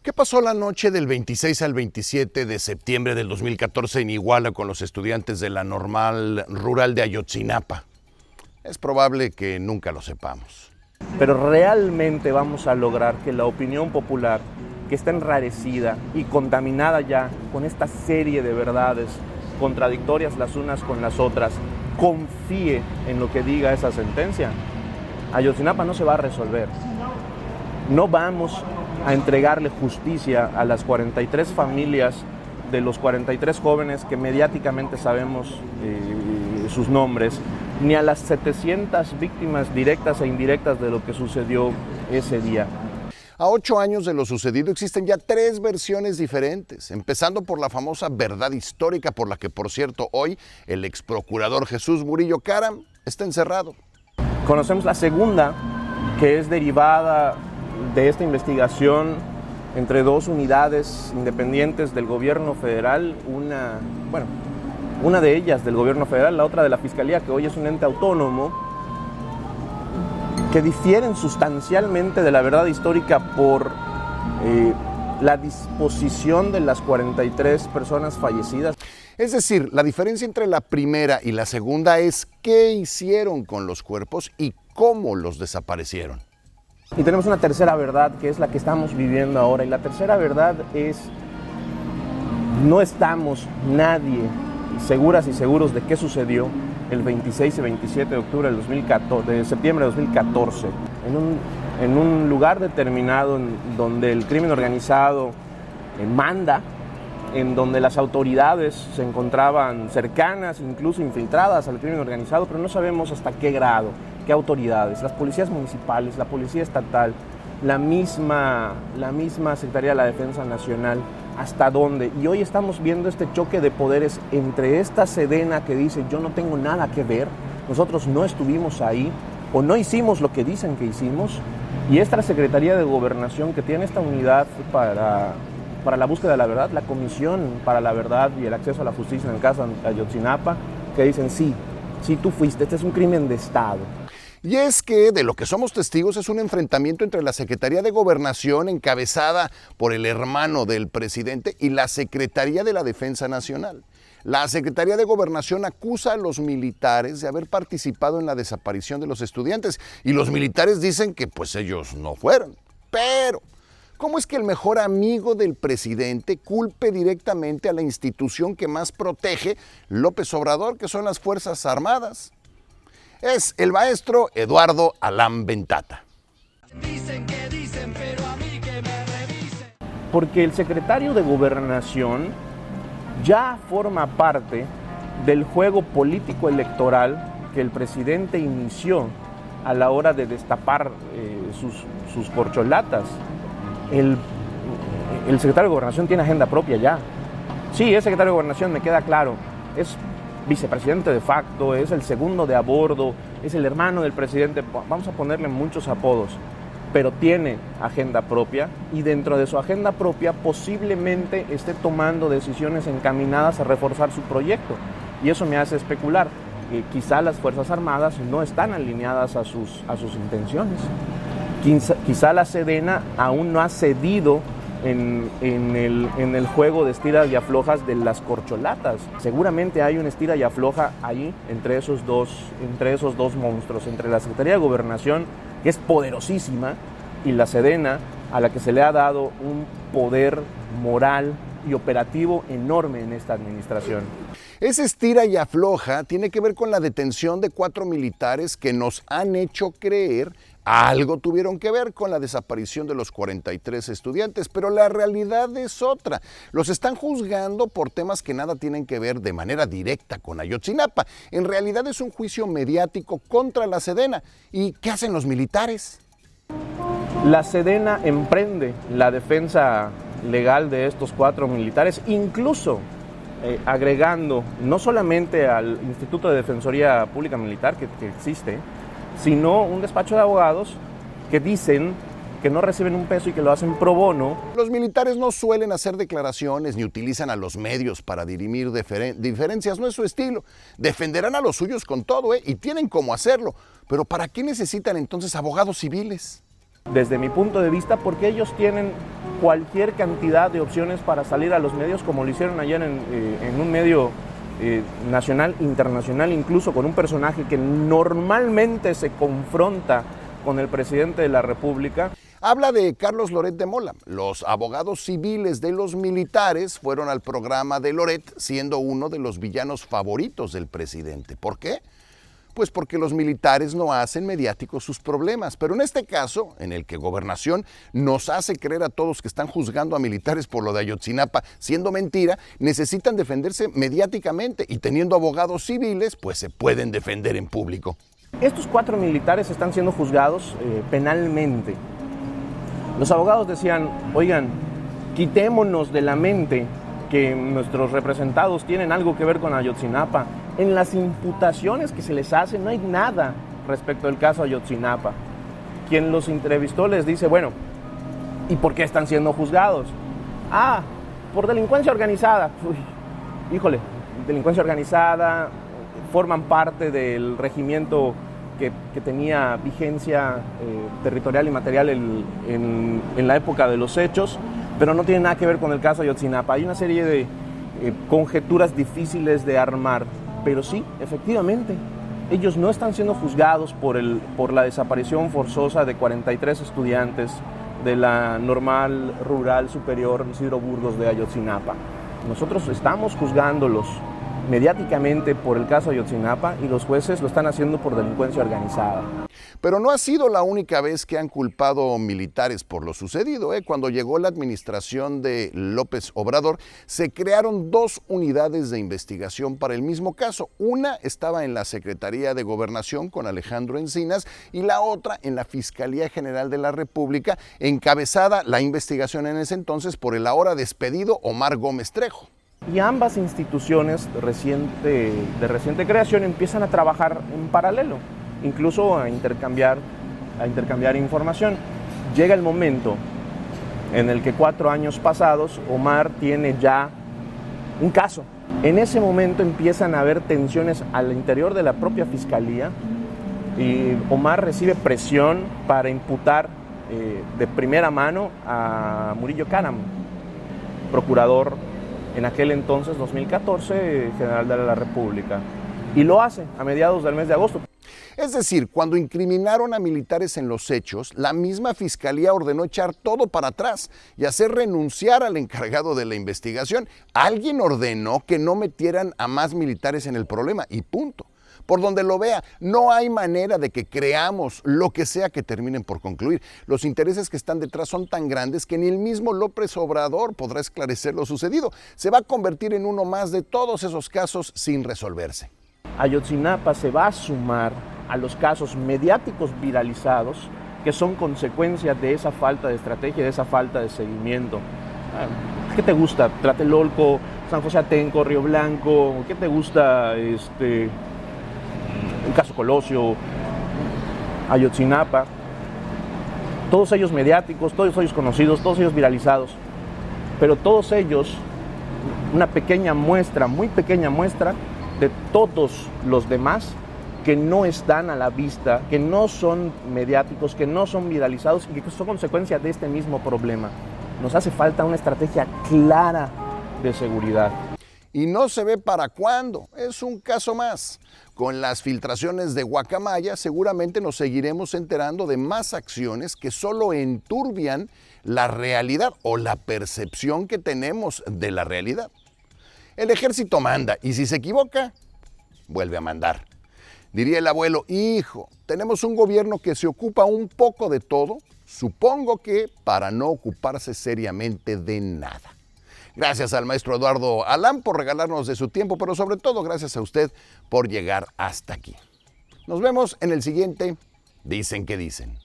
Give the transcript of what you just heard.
¿Qué pasó la noche del 26 al 27 de septiembre del 2014 en Iguala con los estudiantes de la Normal Rural de Ayotzinapa? Es probable que nunca lo sepamos. Pero realmente vamos a lograr que la opinión popular, que está enrarecida y contaminada ya con esta serie de verdades contradictorias las unas con las otras, confíe en lo que diga esa sentencia. Ayotzinapa no se va a resolver. No vamos a entregarle justicia a las 43 familias de los 43 jóvenes que mediáticamente sabemos sus nombres, ni a las 700 víctimas directas e indirectas de lo que sucedió ese día. A 8 años de lo sucedido existen ya 3 versiones diferentes, empezando por la famosa verdad histórica por la que, por cierto, hoy el exprocurador Jesús Murillo Caram está encerrado. Conocemos la segunda, que es derivada de esta investigación entre 2 unidades independientes del gobierno federal, una de ellas del gobierno federal, la otra de la Fiscalía, que hoy es un ente autónomo, que difieren sustancialmente de la verdad histórica por la disposición de las 43 personas fallecidas. Es decir, la diferencia entre la primera y la segunda es qué hicieron con los cuerpos y cómo los desaparecieron. Y tenemos una tercera verdad, que es la que estamos viviendo ahora. Y la tercera verdad es, no estamos nadie seguras y seguros de qué sucedió el 26 y 27 de octubre de septiembre de 2014. En un lugar determinado donde el crimen organizado manda, en donde las autoridades se encontraban cercanas, incluso infiltradas al crimen organizado, pero no sabemos hasta qué grado, qué autoridades, las policías municipales, la policía estatal, la misma Secretaría de la Defensa Nacional, hasta dónde. Y hoy estamos viendo este choque de poderes entre esta Sedena que dice yo no tengo nada que ver, nosotros no estuvimos ahí, o no hicimos lo que dicen que hicimos, y esta Secretaría de Gobernación que tiene esta unidad para la búsqueda de la verdad, la Comisión para la Verdad y el Acceso a la Justicia en el caso de Ayotzinapa, que dicen sí, tú fuiste, este es un crimen de Estado. Y es que de lo que somos testigos es un enfrentamiento entre la Secretaría de Gobernación, encabezada por el hermano del presidente, y la Secretaría de la Defensa Nacional. La Secretaría de Gobernación acusa a los militares de haber participado en la desaparición de los estudiantes, y los militares dicen que pues ellos no fueron. Pero ¿cómo es que el mejor amigo del presidente culpe directamente a la institución que más protege López Obrador, que son las Fuerzas Armadas? Es el maestro Eduardo Alán Ventata. Dicen que dicen, pero a mí que me revisen. Porque el secretario de Gobernación ya forma parte del juego político electoral que el presidente inició a la hora de destapar sus corcholatas. El secretario de Gobernación tiene agenda propia ya. Sí, es secretario de Gobernación, me queda claro. Es vicepresidente de facto, es el segundo de a bordo, es el hermano del presidente, vamos a ponerle muchos apodos, pero tiene agenda propia y dentro de su agenda propia posiblemente esté tomando decisiones encaminadas a reforzar su proyecto. Y eso me hace especular que quizá las Fuerzas Armadas no están alineadas a sus intenciones. Quizá la Sedena aún no ha cedido en el juego de estiras y aflojas de las corcholatas. Seguramente hay un estira y afloja ahí entre esos dos monstruos, entre la Secretaría de Gobernación, que es poderosísima, y la Sedena, a la que se le ha dado un poder moral y operativo enorme en esta administración. Ese estira y afloja tiene que ver con la detención de 4 militares que nos han hecho creer algo tuvieron que ver con la desaparición de los 43 estudiantes, pero la realidad es otra. Los están juzgando por temas que nada tienen que ver de manera directa con Ayotzinapa. En realidad es un juicio mediático contra la Sedena. ¿Y qué hacen los militares? La Sedena emprende la defensa legal de estos 4 militares, incluso agregando no solamente al Instituto de Defensoría Pública Militar que existe, sino un despacho de abogados que dicen que no reciben un peso y que lo hacen pro bono. Los militares no suelen hacer declaraciones ni utilizan a los medios para dirimir diferencias, no es su estilo. Defenderán a los suyos con todo, y tienen cómo hacerlo. Pero ¿para qué necesitan entonces abogados civiles? Desde mi punto de vista, porque ellos tienen cualquier cantidad de opciones para salir a los medios, como lo hicieron ayer en un medio nacional, internacional, incluso con un personaje que normalmente se confronta con el presidente de la República. Habla de Carlos Loret de Mola. Los abogados civiles de los militares fueron al programa de Loret, siendo uno de los villanos favoritos del presidente. ¿Por qué? Pues porque los militares no hacen mediáticos sus problemas. Pero en este caso, en el que Gobernación nos hace creer a todos que están juzgando a militares por lo de Ayotzinapa, siendo mentira, necesitan defenderse mediáticamente y teniendo abogados civiles, pues se pueden defender en público. Estos 4 militares están siendo juzgados penalmente. Los abogados decían, oigan, quitémonos de la mente que nuestros representados tienen algo que ver con Ayotzinapa. En las imputaciones que se les hacen no hay nada respecto al caso Ayotzinapa. Quien los entrevistó les dice, bueno, ¿y por qué están siendo juzgados? Ah, por delincuencia organizada. Uy, híjole, delincuencia organizada, forman parte del regimiento que tenía vigencia territorial y material en la época de los hechos, pero no tiene nada que ver con el caso Ayotzinapa. Hay una serie de conjeturas difíciles de armar, pero sí, efectivamente, ellos no están siendo juzgados por la desaparición forzosa de 43 estudiantes de la Normal Rural Superior Isidro Burgos de Ayotzinapa. Nosotros estamos juzgándolos mediáticamente por el caso Ayotzinapa y los jueces lo están haciendo por delincuencia organizada. Pero no ha sido la única vez que han culpado militares por lo sucedido. Cuando llegó la administración de López Obrador, se crearon 2 unidades de investigación para el mismo caso. Una estaba en la Secretaría de Gobernación con Alejandro Encinas y la otra en la Fiscalía General de la República, encabezada la investigación en ese entonces por el ahora despedido Omar Gómez Trejo. Y ambas instituciones de reciente creación empiezan a trabajar en paralelo, incluso a intercambiar información. Llega el momento en el que 4 años pasados, Omar tiene ya un caso. En ese momento empiezan a haber tensiones al interior de la propia fiscalía y Omar recibe presión para imputar de primera mano a Murillo Karam, procurador en aquel entonces, 2014, general de la República. Y lo hace a mediados del mes de agosto. Es decir, cuando incriminaron a militares en los hechos, la misma fiscalía ordenó echar todo para atrás y hacer renunciar al encargado de la investigación. Alguien ordenó que no metieran a más militares en el problema y punto. Por donde lo vea, no hay manera de que creamos lo que sea que terminen por concluir. Los intereses que están detrás son tan grandes que ni el mismo López Obrador podrá esclarecer lo sucedido. Se va a convertir en uno más de todos esos casos sin resolverse. Ayotzinapa se va a sumar a los casos mediáticos viralizados que son consecuencia de esa falta de estrategia, de esa falta de seguimiento. ¿Qué te gusta? Tlatelolco, San José Atenco, Río Blanco. ¿Qué te gusta? El caso Colosio, Ayotzinapa, todos ellos mediáticos, todos ellos conocidos, todos ellos viralizados, pero todos ellos una pequeña muestra, muy pequeña muestra de todos los demás que no están a la vista, que no son mediáticos, que no son viralizados y que son consecuencia de este mismo problema. Nos hace falta una estrategia clara de seguridad. Y no se ve para cuándo, es un caso más. Con las filtraciones de Guacamaya seguramente nos seguiremos enterando de más acciones que solo enturbian la realidad o la percepción que tenemos de la realidad. El ejército manda y si se equivoca, vuelve a mandar. Diría el abuelo, hijo, tenemos un gobierno que se ocupa un poco de todo, supongo que para no ocuparse seriamente de nada. Gracias al maestro Eduardo Alán por regalarnos de su tiempo, pero sobre todo gracias a usted por llegar hasta aquí. Nos vemos en el siguiente Dicen que Dicen.